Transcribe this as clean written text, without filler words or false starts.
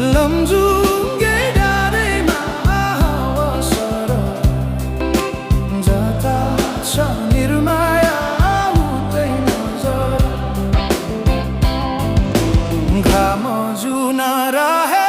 lâm du ghế đá đây mà 서로 자다 참 이름하여 웃대면서 감어주나라 해